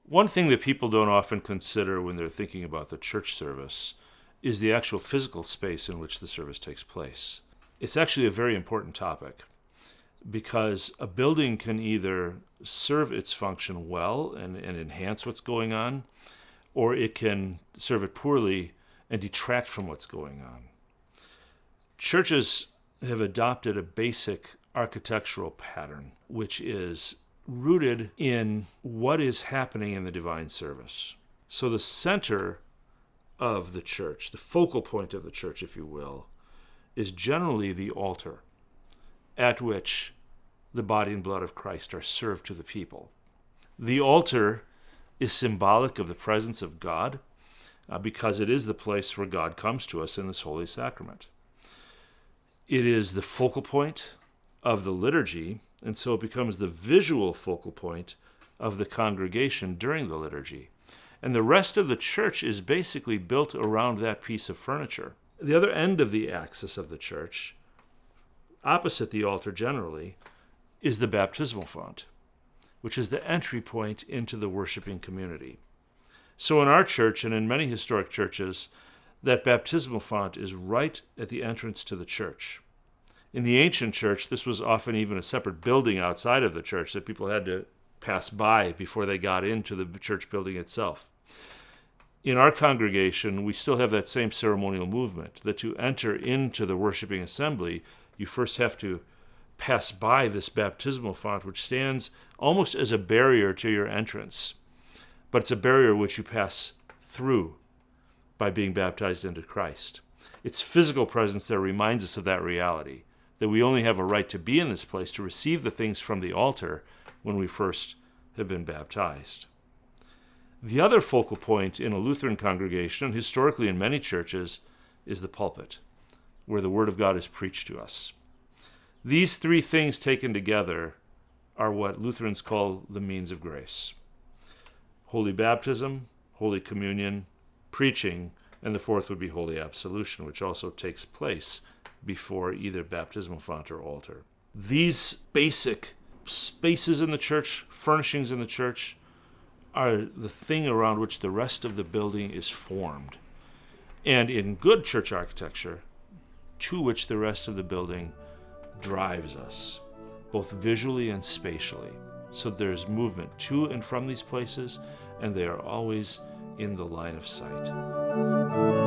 One thing that people don't often consider when they're thinking about the church service is the actual physical space in which the service takes place. It's actually a very important topic because a building can either serve its function well and enhance what's going on, or it can serve it poorly and detract from what's going on. Churches have adopted a basic architectural pattern, which is rooted in what is happening in the divine service. So the center of the church, the focal point of the church, if you will, is generally the altar at which the body and blood of Christ are served to the people. The altar is symbolic of the presence of God because it is the place where God comes to us in this holy sacrament. It is the focal point of the liturgy, and so it becomes the visual focal point of the congregation during the liturgy. And the rest of the church is basically built around that piece of furniture. The other end of the axis of the church, opposite the altar generally, is the baptismal font, which is the entry point into the worshiping community. So in our church and in many historic churches, that baptismal font is right at the entrance to the church. In the ancient church, this was often even a separate building outside of the church that people had to pass by before they got into the church building itself. In our congregation, we still have that same ceremonial movement, that to enter into the worshiping assembly, you first have to pass by this baptismal font, which stands almost as a barrier to your entrance. But it's a barrier which you pass through by being baptized into Christ. It's physical presence that reminds us of that reality, that we only have a right to be in this place, to receive the things from the altar when we first have been baptized. The other focal point in a Lutheran congregation, and historically in many churches, is the pulpit, where the Word of God is preached to us. These three things taken together are what Lutherans call the means of grace: Holy Baptism, Holy Communion, preaching, and the fourth would be Holy Absolution, which also takes place before either baptismal font or altar. These basic spaces in the church, furnishings in the church, are the thing around which the rest of the building is formed. And in good church architecture, to which the rest of the building drives us, both visually and spatially. So there's movement to and from these places, and they are always in the line of sight.